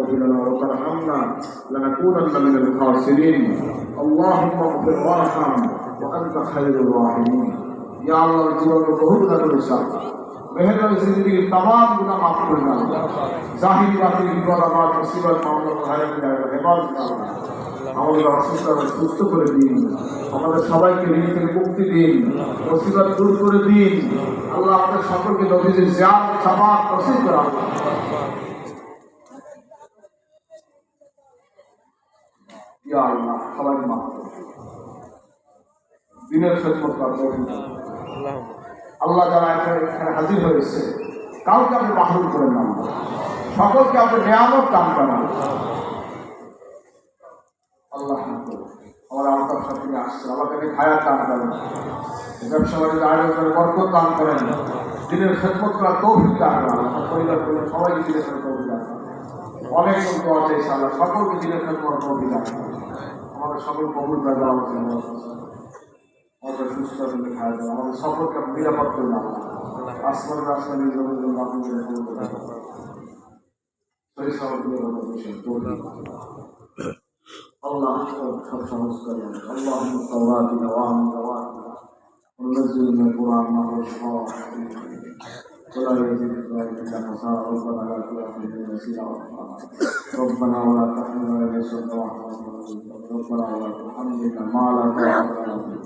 تغفر لنا وترحمنا لنكونن من الخاسرين اللهم اغفر وارحم وأنت خير الراحمين يا الله জীবন বহুত দরকার মেহরবানি জিন্দেগি तमाम গুনাহ maaf করে দাও জাহির বাতিল বিপদ আপদ মুসিবত মামলা হারাম হেফাজত করো আমাদের অসুস্থতা সুস্থ করে দিন আমাদের সবাইকে ঋণ থেকে মুক্তি দিন মুসিবত দূর করে দিন আল্লাহ আমাদের সকলকে নবীজির জিয়ারত শাফাআত নসিব করুন ইয়া আল্লাহ সবাইকে মাফ করুন দিনের খিদমত করুন আল্লাহ যারা এখানে হাজির হয়েছে কাউকে আপনি মাহরুম করেন না সকলকে আপনি নিয়ামত দান করেন আল্লাহ আমরা আপনার সাথে আসছে আমাকে হায়াত দান করেন ব্যবসা বাণিজ্য আয়োজন করে বরকত দান করেন দিনের খেদমত করার তৌফিক দান করেন পরিবার পরিবার সবাইকে দিনের তৌফিক দান করেন অনেক লোক আছে ইনশাআল্লাহ সকলকে দিনের খেদমত তৌফিক দান করেন আমাদের সকল কবুল করে দেওয়া হচ্ছে আমাদের সুস্থ করে খাওয়া দেওয়া আমাদের সকলকে নিরাপদ করে দেওয়া আসমান রাস্তায় জন্য আপনি শরীর الله سب سمجھ کر اللهم صلوات دوام دوام ونزل من القرآن ما هو شفاء ولا يزيد ذلك إلا خسارة ربنا لا تؤاخذنا إن نسينا ربنا ولا تحملنا على نفسنا ربنا ولا تحملنا ما لا طاقة لنا به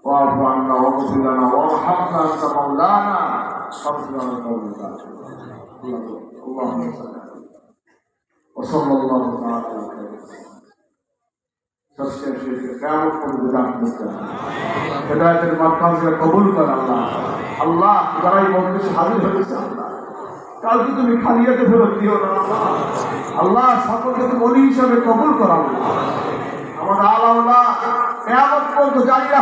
واعف عنا واغفر لنا وارحمنا أنت مولانا فاغفر لنا القوم الكافرين اللهم صل وصلى الله تعالى على خير হেদায়েতের মাধ্যমে কবুল কর আল্লাহ আল্লাহ যারাই মজলিসে হাজির হয়েছে আল্লাহ কালকে তুমি খালিয়াতে ফেরত দিও না আল্লাহ সকলকে তুমি ওলি হিসাবে কবুল কর আল্লাহ আমাদের আল্লাহ কিয়ামত পর্যন্ত জারি রাখ